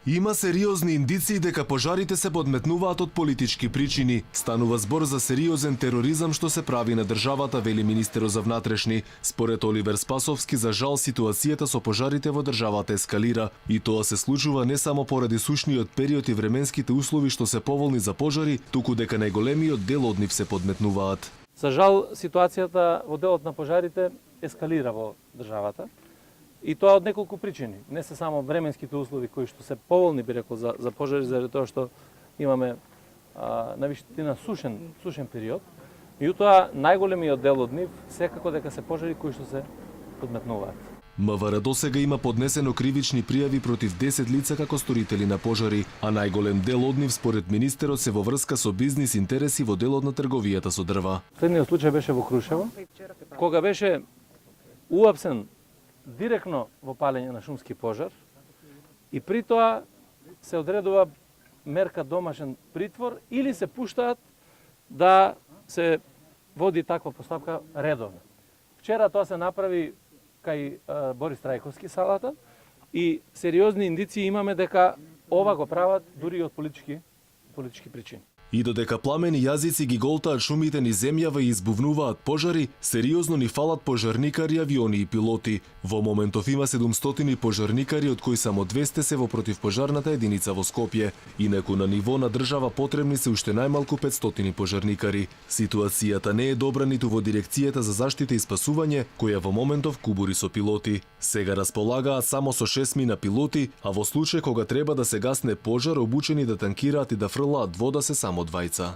Има сериозни индиции дека пожарите се подметнуваат од политички причини. Станува збор за сериозен тероризам што се прави на државата, вели министерот за внатрешни. Според Оливер Спасовски, за жал ситуацијата со пожарите во државата ескалира. И тоа се случува не само поради сушниот период и временските услови што се поволни за пожари, туку дека најголемиот дел од нив се подметнуваат. За жал ситуацијата во делот на пожарите ескалира во државата. И тоа од неколку причини. Не се само временските услови кои што се поволни, би рекол, за пожари, заради тоа што имаме навистина сушен период. Меѓутоа, најголемиот дел од нив секако дека се пожари кои што се подметнуваат. МВР досега има поднесено кривични пријави против 10 лица како сторители на пожари, а најголем дел од нив според министерот се во врска со бизнис интереси во делот на трговијата со дрва. Следниот случај беше во Крушево, кога беше уапсен директно во палење на шумски пожар и при тоа се одредува мерка домашен притвор или се пуштаат да се води таква постапка редовно. Вчера тоа се направи кај Борис Трајковски салата и сериозни индиции имаме дека ова го прават дури од политички причини. И додека пламени јазици ги голтаат шумите низ земјава и избувнуваат пожари, сериозно ни фалат пожарникари, авиони и пилоти. Во моментов има 700 пожарникари, од кои само 200 се во противпожарната единица во Скопје. Инаку на ниво на држава потребни се уште најмалку 500 пожарникари. Ситуацијата не е добра ниту во дирекцијата за заштита и спасување, која во моментов кубури со пилоти. Сега располагаат само со 6 пилоти, а во случај кога треба да се гасне пожар, обучени да танкираат и да фрлаат вода се само 2.